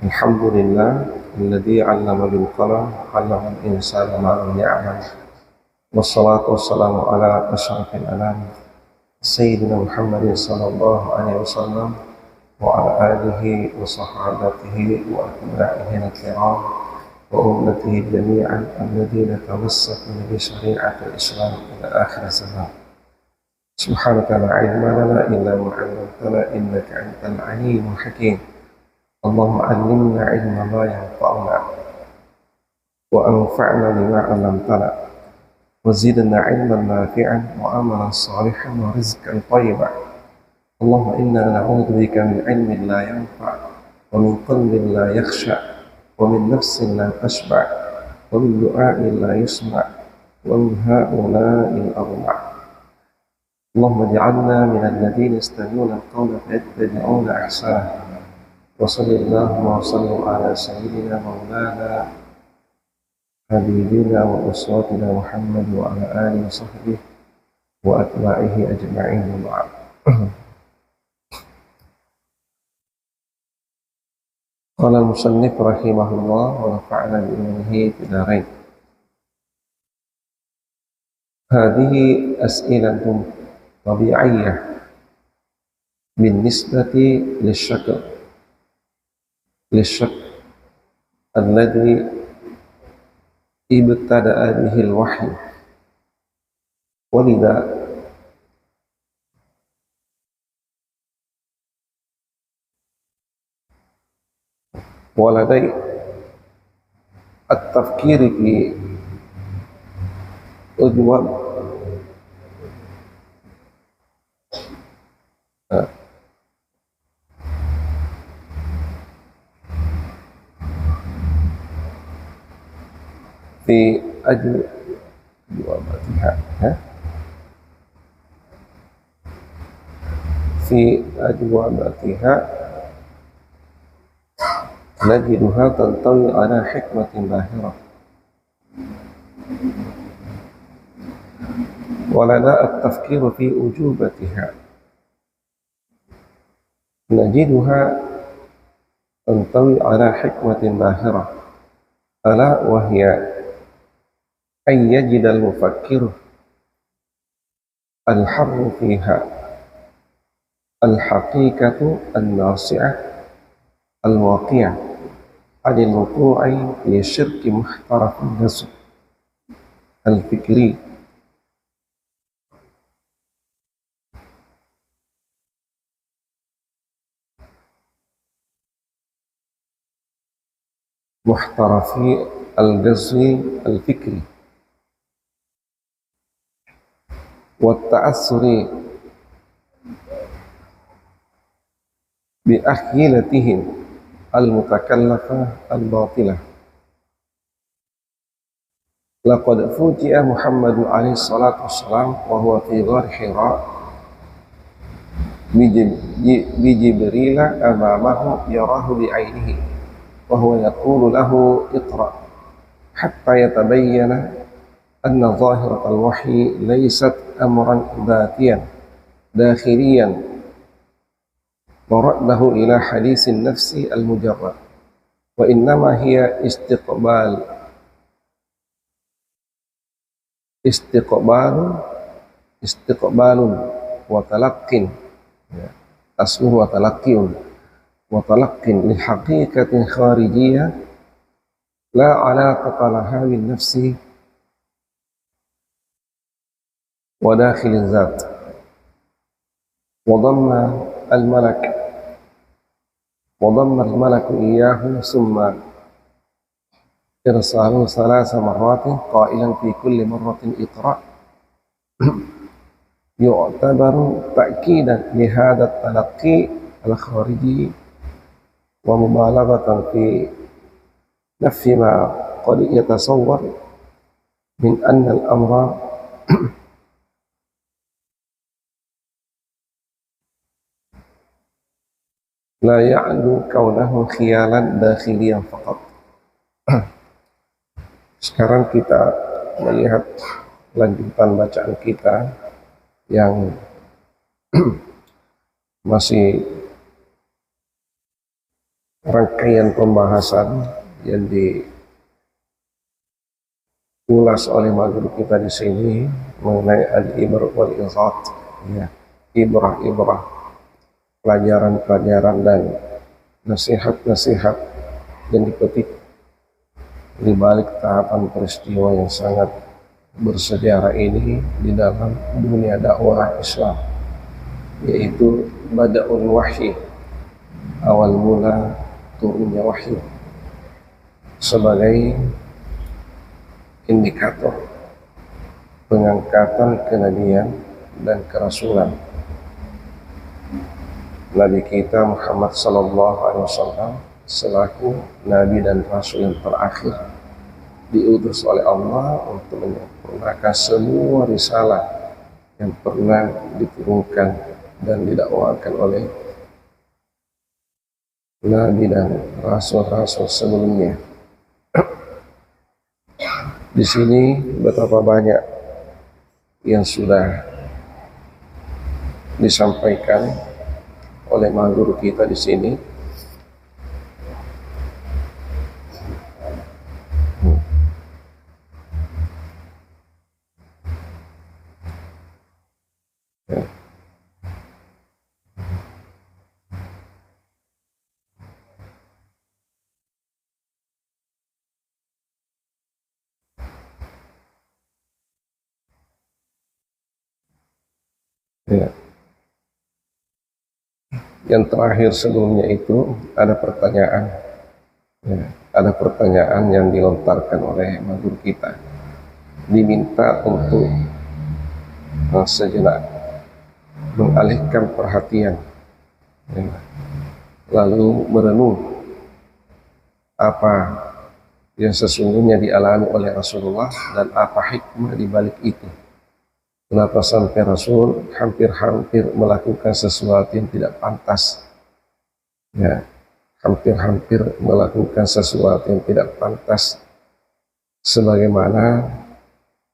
الحمد لله الذي علم بالقلم علم الإنسان ما لم يعلم والصلاة والسلام على أشرف الأنام سيدنا محمد صلى الله عليه وسلم وعلى آله وصحابته وأتباعه الكرام وأمته جميعا الذين تمسكوا بشريعة الإسلام إلى آخر الزمان. سبحانك لا علم لنا إلا ما علمتنا إنك أنت العليم الحكيم. اللهم علمنا علما لا ينفعنا وأنفعنا بما علمتنا وزدنا علما نافعا وعملا صالحا ورزقا طيبا. اللهم إنا نعوذ بك من علم لا ينفع ومن قلب لا يخشع ومن نفس لا تشبع ومن دعاء لا يسمع ومن هؤلاء الأربع. اللهم اجعلنا من الذين يستمعون القول فيتبعون أحسنه. وصلى اللهم وسلم على سيدنا مولانا حبيبنا وأسوتنا محمد وعلى آله وصحبه وأتباعه أجمعين وبعد. قال المصنف رحمه الله ونفعنا بعلمه في الدارين. هذه أسئلة طبيعية بالنسبة للشك الذي ابتدأ به الوحي، ولذا ولدي التفكير في أجوبة في أجوبتها نجدها تنطوي على حكمة باهرة، ولنا التفكير في أجوبتها نجدها تنطوي على حكمة باهرة، ألا وهي أن يجد المفكر الحر فيها الحقيقة الناصعة الواقعة عن الوقوع في شرك محترف النسب الفكري. محترفي الغزو الفكري والتأثر بأحيلتهم المتكلفة الباطلة. لقد فوجئ محمد عليه الصلاة والسلام وهو في غار حراء بجبريل أمامه يراه بعينه وهو يقول له اقرأ، حتى يتبين أن ظاهرة الوحي ليست أمرا ذاتيا داخليا ورده إلى حديث النفس المجرد، وإنما هي استقبال وتلق، أصله وتلق لحقيقة خارجية لا علاقة لها بالنفس وداخل الذات. وضم الملك إياه ثم إرساله 3 مرات قائلا في كل مرة اقرأ، يعتبر تأكيدا لهذا التلقي الخارجي ومبالغة في نفي ما قد يتصور من أن الأمر لا يعلو كونه خيالا داخليا فقط. Sekarang kita melihat lanjutan bacaan kita yang masih rangkaian pembahasan yang diulas oleh maghrib kita di sini mengenai al-ibrah wal izat, ya, ibrah-ibrah, pelajaran-pelajaran dan nasihat-nasihat yang dipetik di balik tahapan peristiwa yang sangat bersejarah ini di dalam dunia dakwah Islam, yaitu bada'ul wahyi, awal mula turunnya wahyu, sebagai indikator pengangkatan kenabian dan kerasulan Nabi kita Muhammad sallallahu alaihi wasallam selaku nabi dan rasul yang terakhir, diutus oleh Allah untuk menyempurnakan semua risalah yang pernah diturunkan dan didakwakan oleh nabi dan rasul-rasul sebelumnya. Di sini betapa banyak yang sudah disampaikan oleh guru kita di sini. Ya. Yang terakhir sebelumnya itu ada pertanyaan, ya, ada pertanyaan yang dilontarkan oleh guru kita, diminta untuk sejenak mengalihkan perhatian, ya, lalu merenung apa yang sesungguhnya dialami oleh Rasulullah dan apa hikmah di balik itu. Kenapa sampai Rasul hampir-hampir melakukan sesuatu yang tidak pantas, ya, hampir-hampir melakukan sesuatu yang tidak pantas sebagaimana,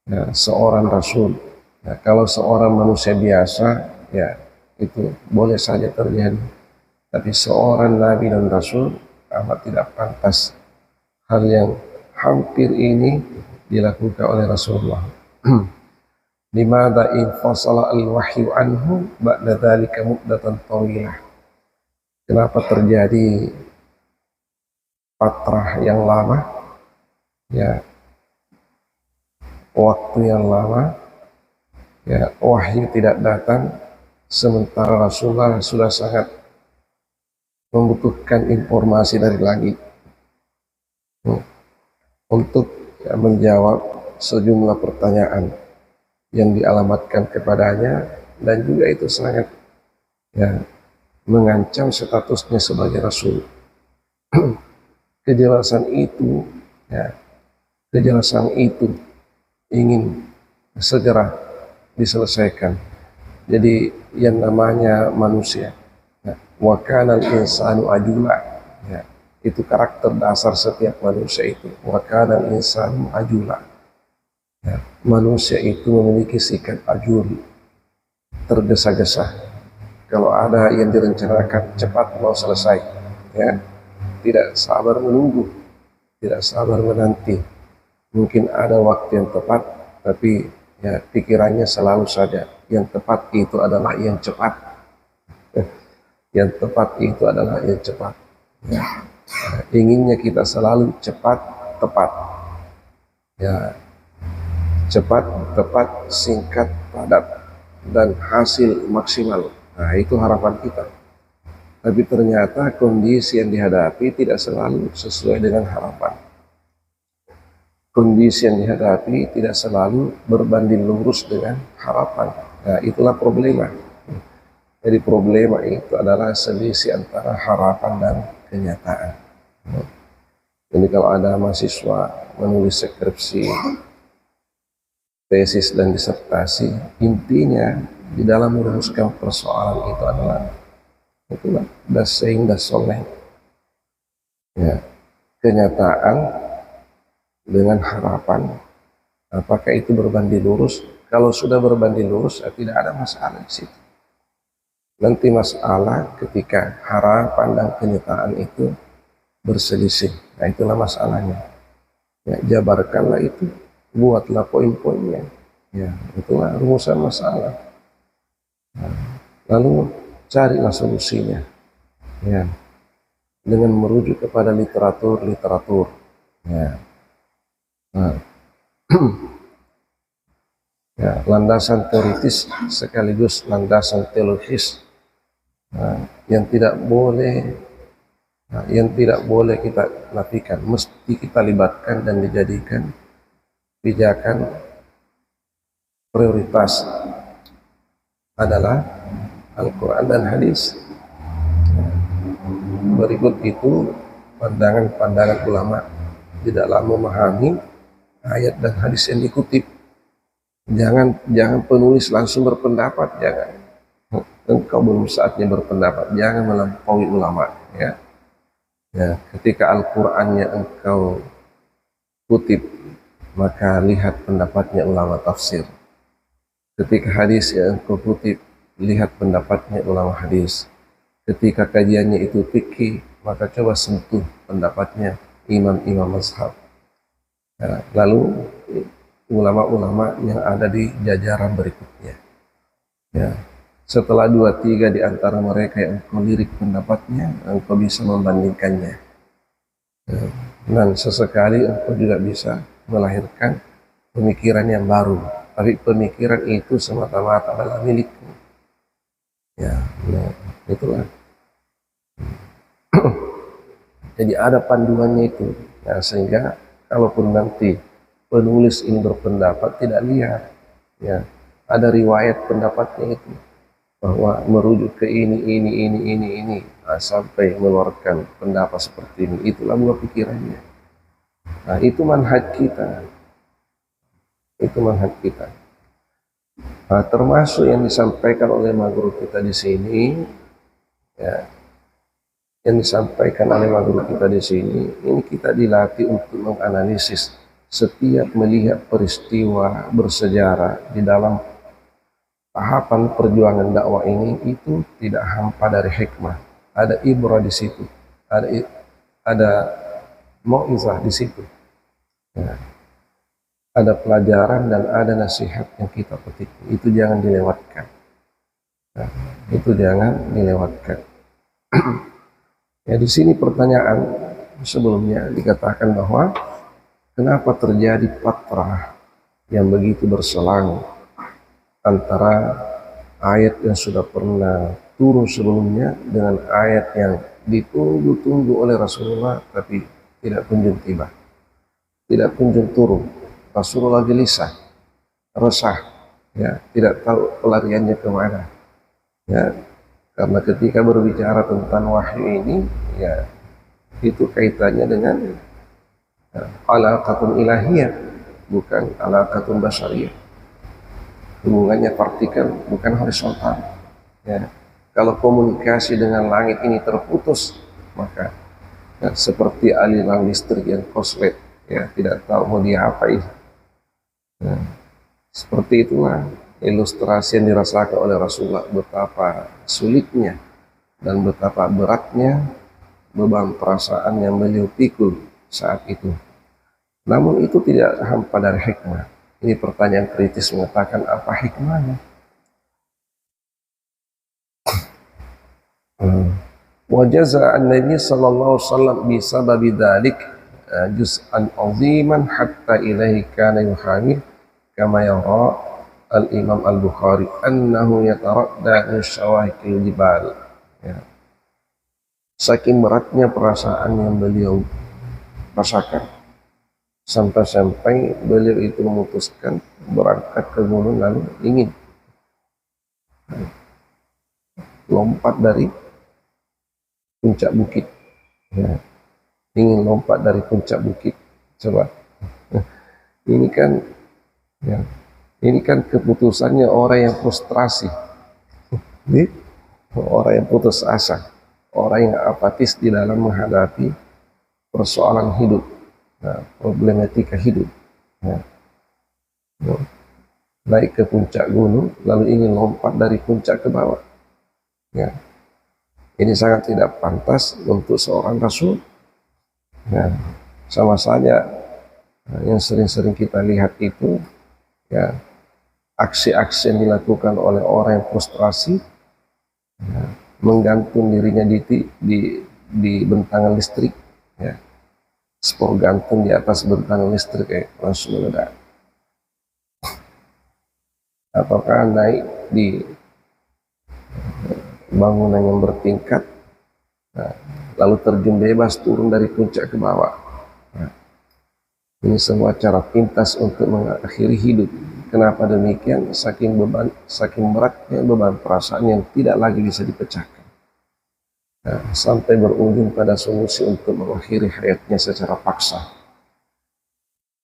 ya, seorang Rasul. Ya, kalau seorang manusia biasa, ya itu boleh saja terjadi, tapi seorang Nabi dan Rasul amat tidak pantas hal yang hampir ini dilakukan oleh Rasulullah. Limadha infasala al-wahyu anhu ba'da dzalika muddatan tawilah. Kenapa terjadi fatrah yang lama, ya, waktu yang lama, ya, wahyu tidak datang, sementara Rasulullah sudah sangat membutuhkan informasi dari langit untuk, ya, menjawab sejumlah pertanyaan yang dialamatkan kepadanya, dan juga itu sangat, ya, mengancam statusnya sebagai Rasul. Kejelasan itu, ya, kejelasan itu ingin segera diselesaikan. Jadi yang namanya manusia, ya, wa kana al-insanu ajula, ya, itu karakter dasar setiap manusia itu, wa kana al-insanu ajula. Ya, manusia itu memiliki sikap ajul, tergesa-gesa. Kalau ada yang direncanakan cepat mau selesai, ya, tidak sabar menunggu, tidak sabar menanti. Mungkin ada waktu yang tepat, tapi, ya, pikirannya selalu saja yang tepat itu adalah yang cepat. Yang tepat itu adalah yang cepat. Ya. Inginnya kita selalu cepat, tepat. Ya, cepat, tepat, singkat, padat, dan hasil maksimal. Nah, itu harapan kita. Tapi ternyata kondisi yang dihadapi tidak selalu sesuai dengan harapan. Kondisi yang dihadapi tidak selalu berbanding lurus dengan harapan. Nah, itulah problema. Jadi problema itu adalah selisih antara harapan dan kenyataan. Jadi kalau ada mahasiswa menulis skripsi, tesis dan disertasi, intinya di dalam merumuskan persoalan itu adalah itulah dasaing dasoleh, ya, kenyataan dengan harapan. Apakah itu berbanding lurus? Kalau sudah berbanding lurus, tidak ada masalah di situ. Nanti masalah ketika harapan dan kenyataan itu berselisih. Nah, itulah masalahnya. Ya, jabarkanlah itu, buatlah poin-poinnya. Ya, itulah rumusan masalah. Nah, lalu carilah solusinya. Ya, dengan merujuk kepada literatur. Ya, nah, ya, landasan teoritis sekaligus landasan teologis. Nah, yang tidak boleh kita nafikan, mesti kita libatkan dan dijadikan pijakan prioritas adalah Al-Quran dan hadis. Berikut itu pandangan-pandangan ulama di dalam memahami ayat dan hadis yang dikutip. Jangan penulis langsung berpendapat, jangan. Engkau belum saatnya berpendapat, jangan melampaui ulama. Ya, ketika Al-Qurannya engkau kutip, maka lihat pendapatnya ulama tafsir. Ketika hadis yang engkau kutip, lihat pendapatnya ulama hadis. Ketika kajiannya itu fikih, maka coba sentuh pendapatnya imam-imam mazhab. Ya, lalu ulama-ulama yang ada di jajaran berikutnya. Ya, setelah 2-3 di antara mereka yang engkau lirik pendapatnya, engkau bisa membandingkannya. Ya, dan sesekali engkau juga bisa melahirkan pemikiran yang baru, tapi pemikiran itu semata-mata adalah milikmu. Ya, itulah. Jadi ada panduannya itu. Nah, sehingga kalaupun nanti penulis ini berpendapat, tidak lihat, ya, ada riwayat pendapatnya itu bahwa merujuk ke ini, sampai mengeluarkan pendapat seperti ini. Itulah buah pikirannya. Nah, itu manhaj kita. Nah, termasuk yang disampaikan oleh maguru kita di sini, ya, ini kita dilatih untuk menganalisis setiap melihat peristiwa bersejarah di dalam tahapan perjuangan dakwah ini, itu tidak hampa dari hikmah. Ada ibrah di situ, ada mau'izah di situ. Ya, ada pelajaran dan ada nasihat yang kita petik. Itu jangan dilewatkan. Nah, itu jangan dilewatkan. Ya, di sini pertanyaan sebelumnya dikatakan bahwa kenapa terjadi fatrah yang begitu berselang antara ayat yang sudah pernah turun sebelumnya dengan ayat yang ditunggu-tunggu oleh Rasulullah tapi tidak kunjung tiba, tidak kunjung turun. Rasulullah gelisah, resah, ya, tidak tahu pelariannya kemana. Ya, karena ketika berbicara tentang wahyu ini, ya, itu kaitannya dengan alaqatun ilahiyah, bukan alaqatun basyariyah. Hubungannya vertikal, bukan horizontal. Ya, kalau komunikasi dengan langit ini terputus, maka ya, seperti aliran listrik yang korslet, ya, tidak tahu mau diapain. Nah, seperti itulah ilustrasi yang dirasakan oleh Rasulullah, betapa sulitnya dan betapa beratnya beban perasaan yang beliau pikul saat itu. Namun itu tidak hampa dari hikmah. Ini pertanyaan kritis mengatakan apa hikmahnya? Wa jaza'a an-nabi sallallahu alaihi wasallam bisababi dzalik juz'an 'aziman hatta ilaihi kana yuhamil kama yara al-Imam al-Bukhari annahu yataradda min syawahikil jibal. Ya. Saking beratnya perasaan yang beliau rasakan, sampai-sampai beliau itu memutuskan berangkat ke gunung lalu ingin lompat dari puncak bukit. Ya. Ingin lompat dari puncak bukit. Coba, ini kan, ya, ini kan keputusannya orang yang frustrasi, orang yang putus asa, orang yang apatis di dalam menghadapi persoalan hidup, nah, problematika hidup. Nah, naik ke puncak gunung, lalu ingin lompat dari puncak ke bawah. Ya, ini sangat tidak pantas untuk seorang Rasul. Ya, sama saja yang sering-sering kita lihat itu, ya, aksi-aksi yang dilakukan oleh orang yang frustrasi, ya, menggantung dirinya di bentangan listrik, ya, spor gantung di atas bentangan listrik, langsung meledak. Ataukah naik di bangunan yang bertingkat, nah, lalu terjun bebas turun dari puncak ke bawah. Nah, ini semua cara pintas untuk mengakhiri hidup. Kenapa demikian? Saking beratnya beban perasaan yang tidak lagi bisa dipecahkan. Nah, sampai berujung pada solusi untuk mengakhiri hayatnya secara paksa.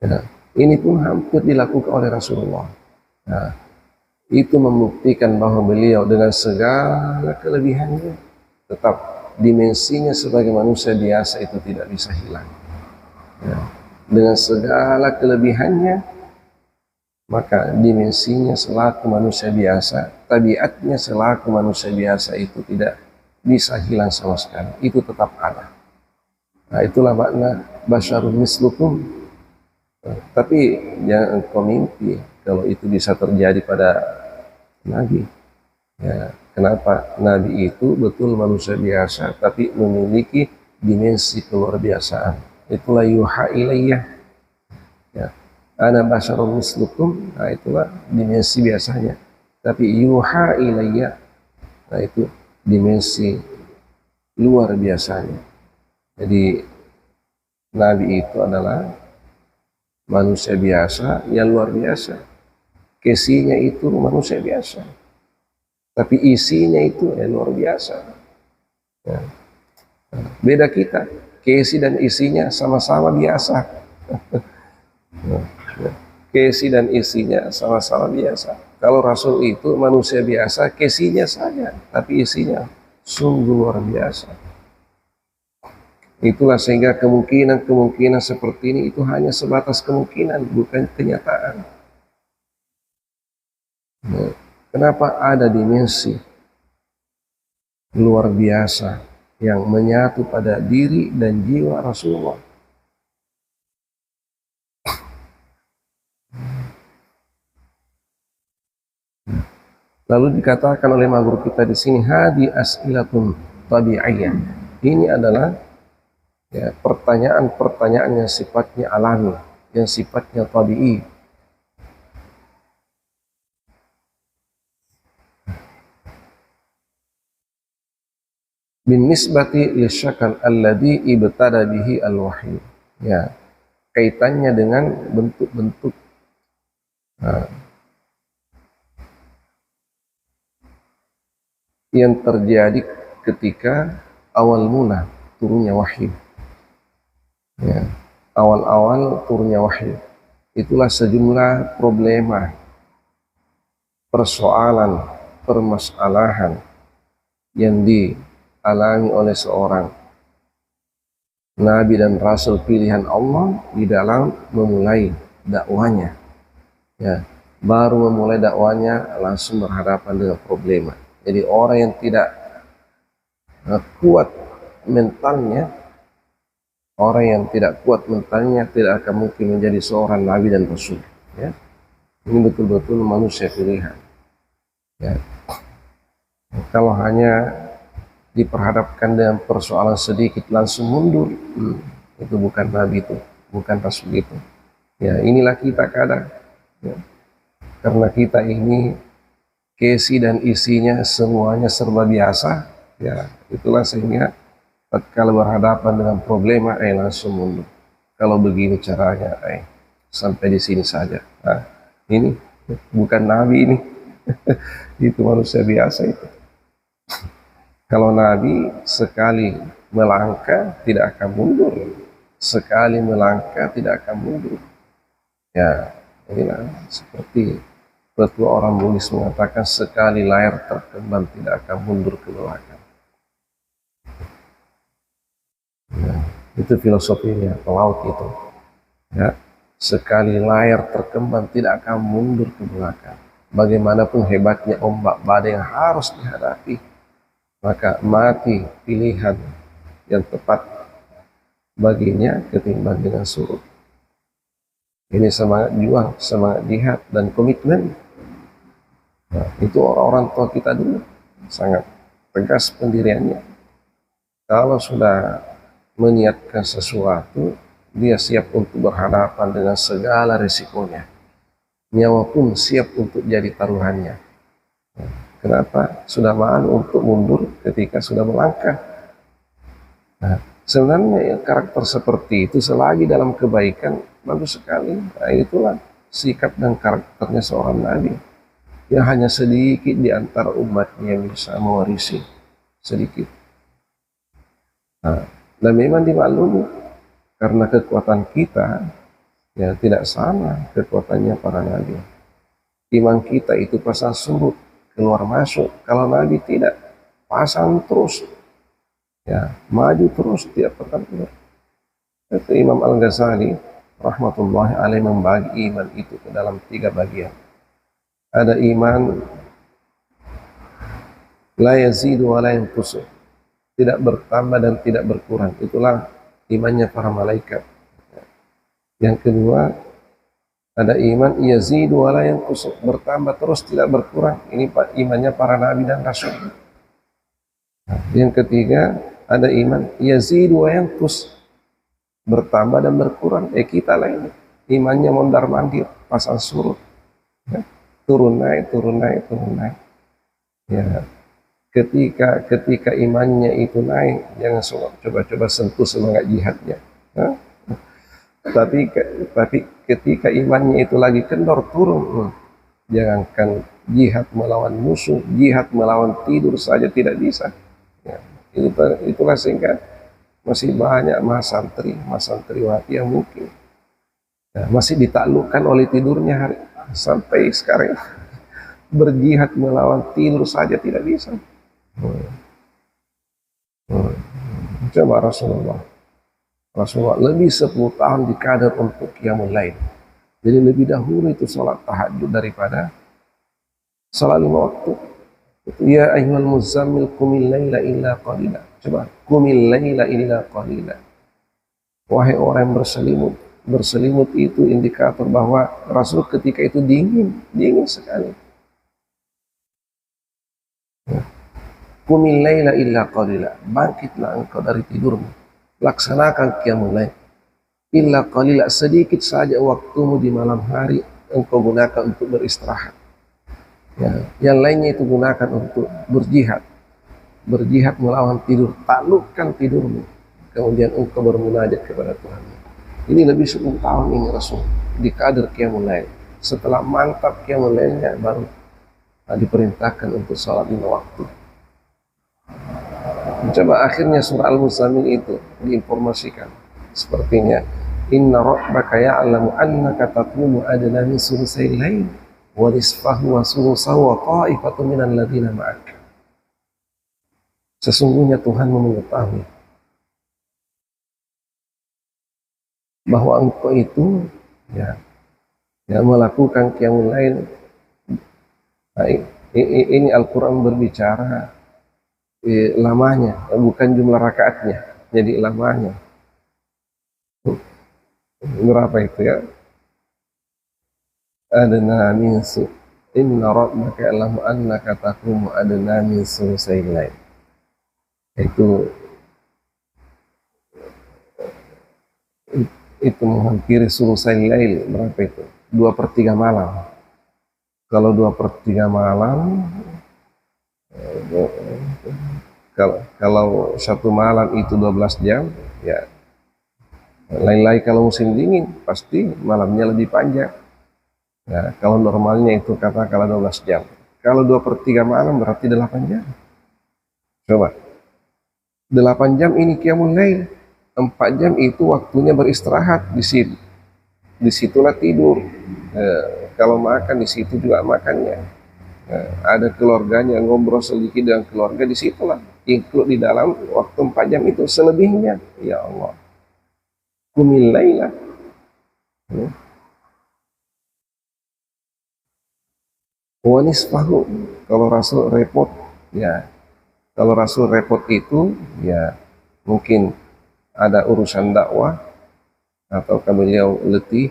Nah, ini pun hampir dilakukan oleh Rasulullah. Nah, itu membuktikan bahwa beliau dengan segala kelebihannya tetap dimensinya sebagai manusia biasa itu tidak bisa hilang. Ya. Dengan segala kelebihannya, maka dimensinya selaku manusia biasa, tabiatnya selaku manusia biasa itu tidak bisa hilang sama sekali. Itu tetap ada. Nah, itulah makna basyarun mislukum. Tapi jangan engkau mimpi kalau itu bisa terjadi pada Nabi. Ya, kenapa? Nabi itu betul manusia biasa, tapi memiliki dimensi keluar biasaan. Itulah yuha ilayyah. Ya, ana basyarun mislukum. Nah, itulah dimensi biasanya. Tapi yuha ilayyah, nah itu dimensi luar biasanya. Jadi Nabi itu adalah manusia biasa yang luar biasa. Kesinya itu manusia biasa, tapi isinya itu luar biasa. Ya. Beda kita, kesi dan isinya sama-sama biasa. Kesi dan isinya sama-sama biasa. Kalau Rasul itu manusia biasa, kesinya saja, tapi isinya sungguh luar biasa. Itulah sehingga kemungkinan seperti ini itu hanya sebatas kemungkinan, bukan kenyataan. Nah, kenapa ada dimensi luar biasa yang menyatu pada diri dan jiwa Rasulullah? Lalu dikatakan oleh guru kita di sini, hadi as'ilatun tabi'iyah. Ini adalah, ya, pertanyaan-pertanyaan yang sifatnya alami, yang sifatnya tabi'i. Bin nisbati lisyakal alladhi ibtada bihi al-wahyu. Ya, kaitannya dengan bentuk-bentuk yang terjadi ketika awal mula turunnya wahyu. Ya, awal-awal turunnya wahyu. Itulah sejumlah problema, persoalan, permasalahan yang dialami oleh seorang Nabi dan Rasul pilihan Allah di dalam memulai dakwanya. Ya, baru memulai dakwanya langsung berhadapan dengan problema. Jadi orang yang tidak kuat mentalnya, orang yang tidak kuat mentalnya tidak akan mungkin menjadi seorang Nabi dan Rasul. Ya, ini betul-betul manusia pilihan. Ya, kalau hanya diperhadapkan dengan persoalan sedikit langsung mundur, itu bukan Nabi, itu bukan Rasul itu. Ya, inilah kita kadang, ya, karena kita ini kesi dan isinya semuanya serba biasa, ya, itulah sehingga tatkala berhadapan dengan problema langsung mundur. Kalau begini caranya, sampai di sini saja. Nah, ini bukan Nabi ini. Itu manusia biasa itu. Kalau Nabi sekali melangkah tidak akan mundur, sekali melangkah tidak akan mundur. Ya, inilah seperti petua orang Buddhis mengatakan, sekali layar terkembang tidak akan mundur ke belakang. Ya, itu filosofinya pelaut itu. Ya, sekali layar terkembang tidak akan mundur ke belakang. Bagaimanapun hebatnya ombak badai yang harus dihadapi, maka mati pilihan yang tepat baginya ketimbang dengan surut. Ini semangat juang, semangat jihad dan komitmen. Nah, itu orang-orang tua kita dulu sangat tegas pendiriannya. Kalau sudah meniatkan sesuatu, dia siap untuk berhadapan dengan segala risikonya. Nyawa pun siap untuk jadi taruhannya. Kenapa? Sudah malu untuk mundur ketika sudah melangkah. Nah, sebenarnya ya, karakter seperti itu selagi dalam kebaikan bagus sekali. Nah, itulah sikap dan karakternya seorang nabi. Yang hanya sedikit di antara umatnya yang bisa mewarisi sedikit. Nah, dan memang dimaklumi karena kekuatan kita ya tidak sama kekuatannya para nabi. Iman kita itu pasang surut, keluar masuk. Kalau nabi tidak, pasang terus, ya maju terus tiap pekan. Itu Imam Al-Ghazali rahmatullahi alaih membagi iman itu ke dalam 3 bagian. Ada iman la yazidu wa la yanqusu, tidak bertambah dan tidak berkurang. Itulah imannya para malaikat. Yang kedua, ada iman yazidu wa la yanqusu, bertambah terus tidak berkurang. Ini imannya para nabi dan rasul. Yang ketiga, ada iman yazidu wa yanqus, bertambah dan berkurang. Kita lah ini imannya mondar-mandir, pasang surut, ya. Turun naik, turun naik, turun naik. Ya, ketika imannya itu naik, jangan coba-coba sentuh semangat jihadnya. Ya. Tapi ketika imannya itu lagi kendor turun, jangankan jihad melawan musuh, jihad melawan tidur saja tidak bisa. Ya, itulah sehingga masih banyak mas santriwati yang mungkin ya, masih ditaklukkan oleh tidurnya sampai sekarang. Berjihad melawan tidur saja tidak bisa. Coba Rasulullah lebih 10 tahun dikader untuk qiyamul lail. Jadi lebih dahulu itu sholat tahajud daripada sholat 5 waktu. Ya ayyuhal muzammil qumil laila illa qalila. Coba, qumil laila illa qalila. Wahai orang yang berselimut itu indikator bahwa Rasul ketika itu dingin sekali. Qumil laila illa qalila, bangkitlah engkau dari tidurmu, laksanakan qiyamul lail. Illa qalila, sedikit saja waktumu di malam hari engkau gunakan untuk beristirahat. Ya, yang lainnya itu gunakan untuk berjihad melawan tidur, taklukkan tidurmu, kemudian engkau bermunajat kepada Tuhan. Ini lebih 10 tahun ini Rasul di kader qiyamul lail. Setelah mantap qiyamul lailnya baru diperintahkan untuk sholat 5 waktu. Coba akhirnya surah Al-Muzammil itu diinformasikan sepertinya, inna rabbaka ya'lamu annaka taqumu adna min sulusayil lail wa nisfahu wa sulusahu wa ta'ifatu minal ladzina ma'aka. Sesungguhnya Tuhan mengetahui bahwa engkau itu ya melakukan qiyamul lail. Ini Al-Quran berbicara lamanya, bukan jumlah rakaatnya, jadi lamanya. Berapa itu ya? Adna min inna rabbaka ya'lamu annaka taqumu adna min sulusayil lail. Itu menghampiri sulusayil lail. Berapa itu? 2/3 malam. Kalau 2/3 malam, kalau 1 malam itu 12 jam, ya lain-lain kalau musim dingin pasti malamnya lebih panjang. Ya, kalau normalnya itu katakanlah 12 jam. Kalau 2/3 malam berarti 8 jam. Coba, 8 jam ini qiyamul lail, 4 jam itu waktunya beristirahat di situ. Disitulah tidur. Kalau makan di situ juga makannya. Ada keluarganya, ngobrol sedikit dengan keluarga di situlah, include di dalam waktu 4 jam itu. Selebihnya, ya Allah, qumil laila. Wa nisfahu, kalau Rasul repot, ya kalau Rasul repot itu ya mungkin ada urusan dakwah atau beliau letih,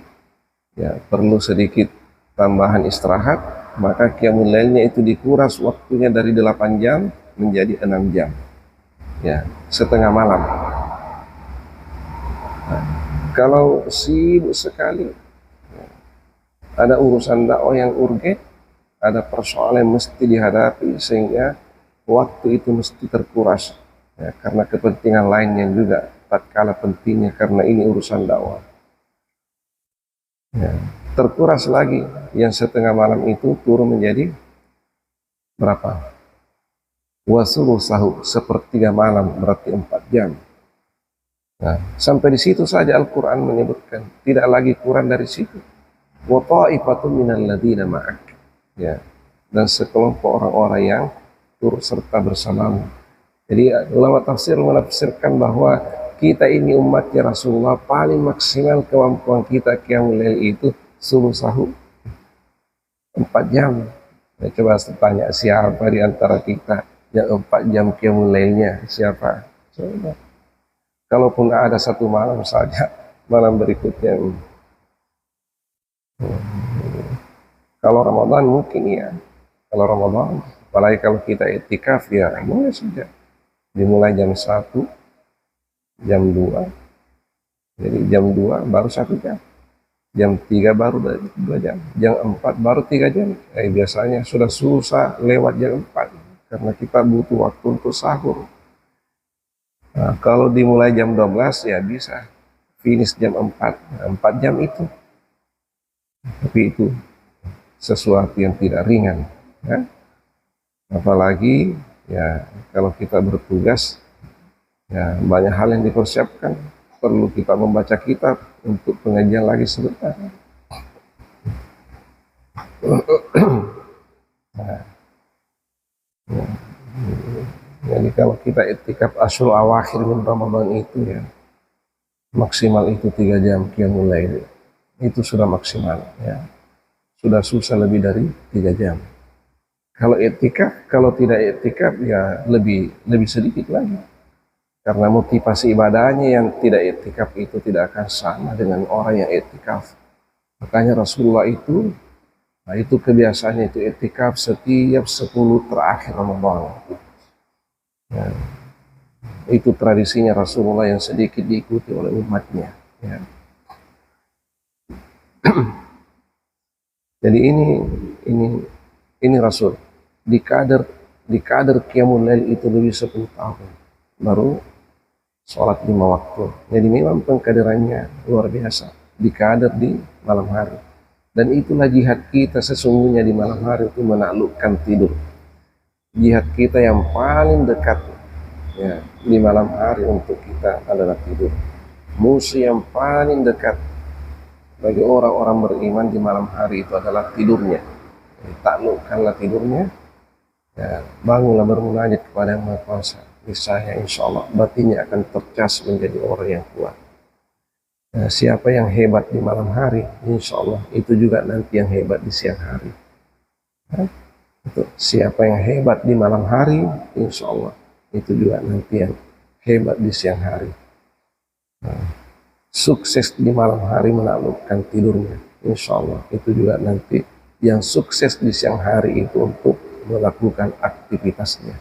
ya perlu sedikit tambahan istirahat, maka qiyamul lailnya itu dikuras waktunya dari 8 jam menjadi 6 jam, ya setengah malam. Nah, kalau sibuk sekali, ada urusan dakwah yang urgen, ada persoalan yang mesti dihadapi, sehingga waktu itu mesti terkuras, ya, karena kepentingan lainnya juga tatkala pentingnya, karena ini urusan dakwah, ya, terkuras lagi. Yang setengah malam itu turun menjadi berapa? Wasulusahu, sepertiga malam, berarti 4 jam. Nah, sampai di situ saja Al-Quran menyebutkan, tidak lagi kurang dari situ. Wa ta'ifatun minal ladzina ma'ak, ya, dan sekelompok orang-orang yang turut serta bersamamu. Jadi ulama tafsir menafsirkan bahwa kita ini umatnya Rasulullah, paling maksimal kemampuan kita qiyamul lail itu sulusahu, 4 jam. Ya, coba tanya siapa di antara kita yang 4 jam qiyamul lailnya, siapa? Coba. Kalaupun ada satu malam saja, malam berikutnya. Kalau Ramadan mungkin ya. Kalau Ramadan, apalagi kalau kita iktikaf, ya boleh saja. Dimulai jam 1, jam 2. Jadi jam 2 baru 1 jam. Jam 3 baru 2 jam. Jam 4 baru 3 jam. Biasanya sudah susah lewat jam 4. Karena kita butuh waktu untuk sahur. Nah, kalau dimulai jam 12 ya bisa finish jam 4. 4 jam itu. Tapi itu sesuatu yang tidak ringan, ya. Apalagi ya kalau kita bertugas, ya banyak hal yang dipersiapkan. Perlu kita membaca kitab untuk pengajian lagi sebentar. Nah, jadi kalau kita iktikaf Asyur Awakhir min Ramadan itu, ya maksimal itu 3 jam qiyamul lail. Itu sudah maksimal, ya. Sudah susah lebih dari 3 jam. Kalau iktikaf, kalau tidak iktikaf ya lebih sedikit lagi. Karena motivasi ibadahnya yang tidak iktikaf itu tidak akan sama dengan orang yang iktikaf. Makanya Rasulullah itu, nah itu kebiasaannya itu iktikaf setiap 10 terakhir Ramadan. Ya. Itu tradisinya Rasulullah yang sedikit diikuti oleh umatnya. Ya. Jadi ini Rasul di kader qiyamul lail itu lebih 10 tahun baru sholat 5 waktu. Jadi memang pengkaderannya luar biasa, di kader di malam hari. Dan itulah jihad kita sesungguhnya di malam hari, itu menaklukkan tidur. Jihad kita yang paling dekat, ya, di malam hari untuk kita adalah tidur. Musuh yang paling dekat bagi orang-orang beriman di malam hari itu adalah tidurnya. Taklukkanlah tidurnya, ya, bangunlah bermunajat kepada Yang Maha Kuasa. Niscaya insya Allah batinnya akan tercas menjadi orang yang kuat. Nah, siapa yang hebat di malam hari, insya Allah itu juga nanti yang hebat di siang hari. Nah, itu. Siapa yang hebat di malam hari, insya Allah itu juga nanti yang hebat di siang hari. Nah, sukses di malam hari menaklukkan tidurnya, insya Allah itu juga nanti yang sukses di siang hari itu untuk melakukan aktivitasnya,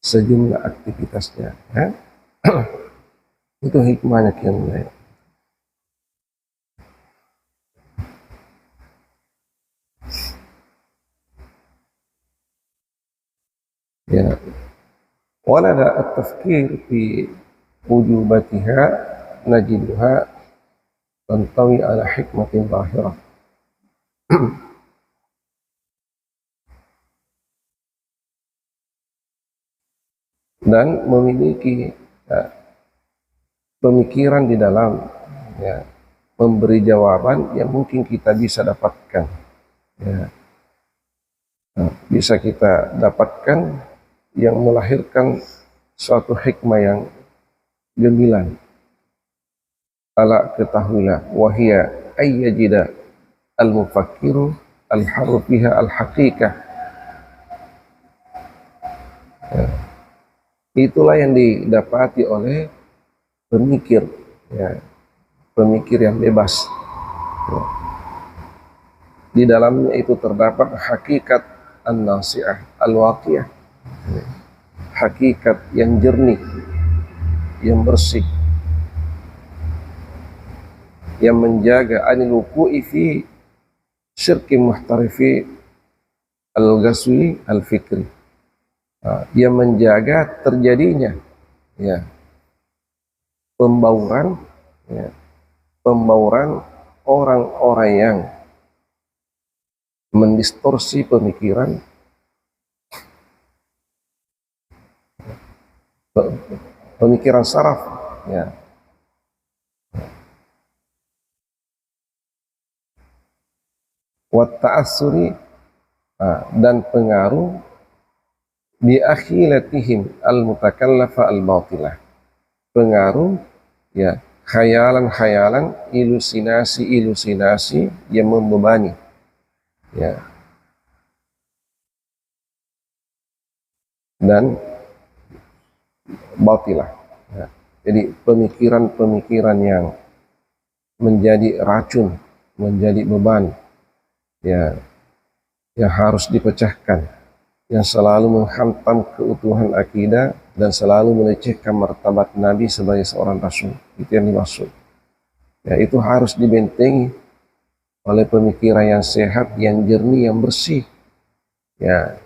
sejumlah aktivitasnya, ya. Itu hikmahnya qiyamul lail. Ya, walada at-tafkir fi wujubatiha najiduha tantawi ala hikmatin zahirah. Dan memiliki, ya, pemikiran di dalam, ya, memberi jawaban yang mungkin kita bisa dapatkan, ya. Nah, bisa kita dapatkan yang melahirkan suatu hikmah yang gemilang. Ala ketahuilah, wahia ayyajida al-mufakkiru al-harufiha al-haqiqah. Ya. Itulah yang didapati oleh pemikir, ya, pemikir yang bebas. Ya. Di dalamnya itu terdapat hakikat an-nasi'ah, al-waqiyah, hakikat yang jernih, yang bersih, yang menjaga anil wuqu'i fi syirki muhtarifi al-ghaswi al-fikri, yang menjaga terjadinya, ya, pembauran, ya, pembauran orang-orang yang mendistorsi pemikiran, pemikiran saraf, ya, wa ta'assuri, dan pengaruh bi akhilatihim al-mutakallafa al-batilah, pengaruh, ya, khayalan-khayalan, ilusinasi-ilusinasi yang membebani, ya, dan batilah, ya. Jadi pemikiran-pemikiran yang menjadi racun, menjadi beban, ya, yang harus dipecahkan, yang selalu menghantam keutuhan akidah dan selalu melecehkan martabat Nabi sebagai seorang Rasul. Itu yang dimaksud. Ya, itu harus dibentengi oleh pemikiran yang sehat, yang jernih, yang bersih. Ya,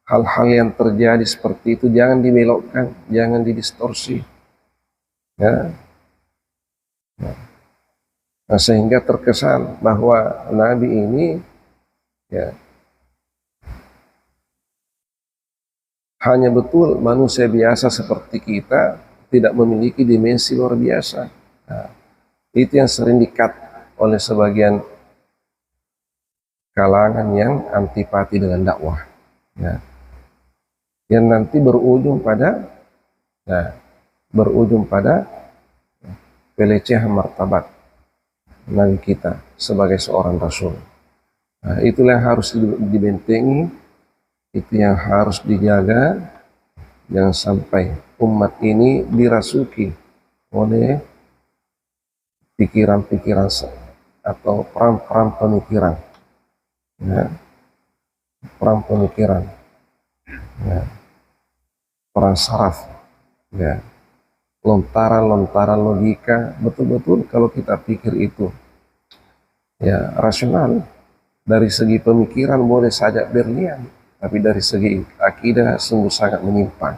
hal-hal yang terjadi seperti itu jangan dibelokkan, jangan didistorsi. Ya. Nah, sehingga terkesan bahwa Nabi ini, ya, hanya betul manusia biasa seperti kita, tidak memiliki dimensi luar biasa. Nah, itu yang sering di-cut oleh sebagian kalangan yang antipati dengan dakwah, ya, yang nanti berujung pada, nah, berujung pada pelecehan martabat Nabi kita sebagai seorang Rasul. Nah, itulah yang harus dibentengi, itu yang harus dijaga, jangan sampai umat ini dirasuki oleh pikiran-pikiran atau perang-perang pemikiran, ya, perang pemikiran, ya, perang saraf, ya, lontaran-lontaran logika. Betul-betul kalau kita pikir itu, ya, rasional, dari segi pemikiran boleh saja berlian, tapi dari segi akidah sungguh sangat menyimpang.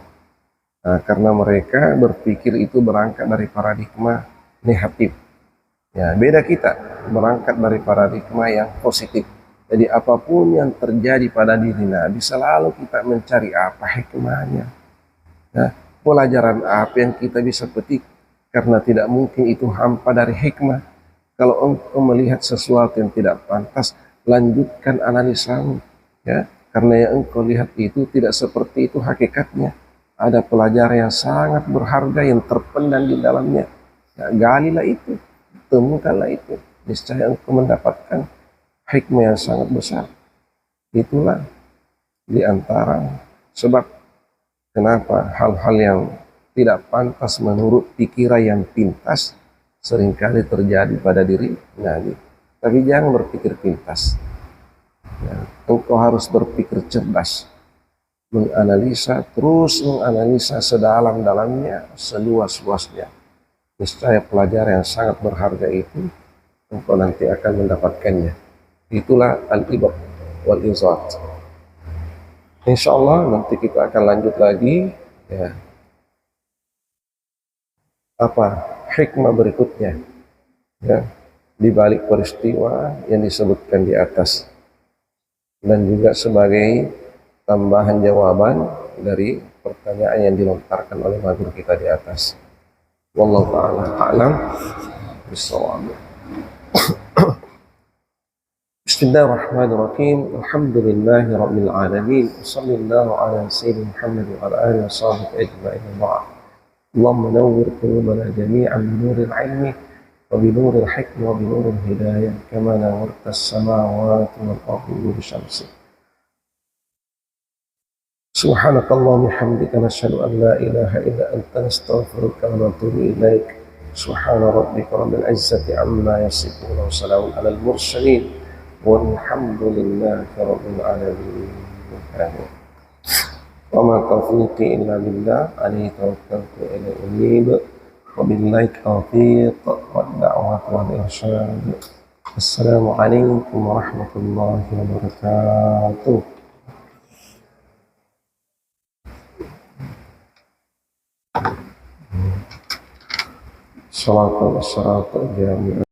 Nah, karena mereka berpikir itu berangkat dari paradigma negatif. Ya, beda kita berangkat dari paradigma yang positif. Jadi apapun yang terjadi pada diri Nabi, selalu kita mencari apa hikmahnya. Ya, pelajaran apa yang kita bisa petik, karena tidak mungkin itu hampa dari hikmah. Kalau engkau melihat sesuatu yang tidak pantas, lanjutkan analisamu, ya, karena yang engkau lihat itu tidak seperti itu hakikatnya. Ada pelajaran yang sangat berharga yang terpendam di dalamnya. Ya, galilah itu, temukanlah itu, niscaya engkau mendapatkan hikmah yang sangat besar. Itulah di antara sebab kenapa hal-hal yang tidak pantas menurut pikiran yang pintas seringkali terjadi pada diri Nabi. Tapi jangan berpikir pintas. Ya, engkau harus berpikir cerdas, menganalisa, terus menganalisa sedalam-dalamnya, seluas-luasnya. Niscaya pelajaran yang sangat berharga itu engkau nanti akan mendapatkannya. Itulah al-ibar wal izat. Insyaallah nanti kita akan lanjut lagi, ya, apa hikmah berikutnya, ya, di balik peristiwa yang disebutkan di atas, dan juga sebagai tambahan jawaban dari pertanyaan yang dilontarkan oleh guru kita di atas. Wallahu ta'ala a'lam bissawab. Bismillahirrahmanirrahim. Alhamdulillahi rabbil alamin. Wassallallahu ala sayyidina Muhammad wa ala alihi wa sahbihi ajma'in. Allahumma nawwir qulubana jami'an bi nuril ilmi wa bi nuril hikmi wa bi nuril hidayah kama nawwarta as-samawati wal ardi bi nuri syamsi. Subhanakallahumma hamdika nashhadu an la ilaha illa anta nastaghfiruka wa natubu ilaik. سبحان ربك رب العزة عما يصفون وسلام على المرسلين والحمد لله رب العالمين. آمين. وما توفيقي إلا بالله عليه توكلت وإليه أنيب وبالله التوفيق والدعوة والإرشاد. السلام عليكم ورحمة الله وبركاته. صلاة والسلام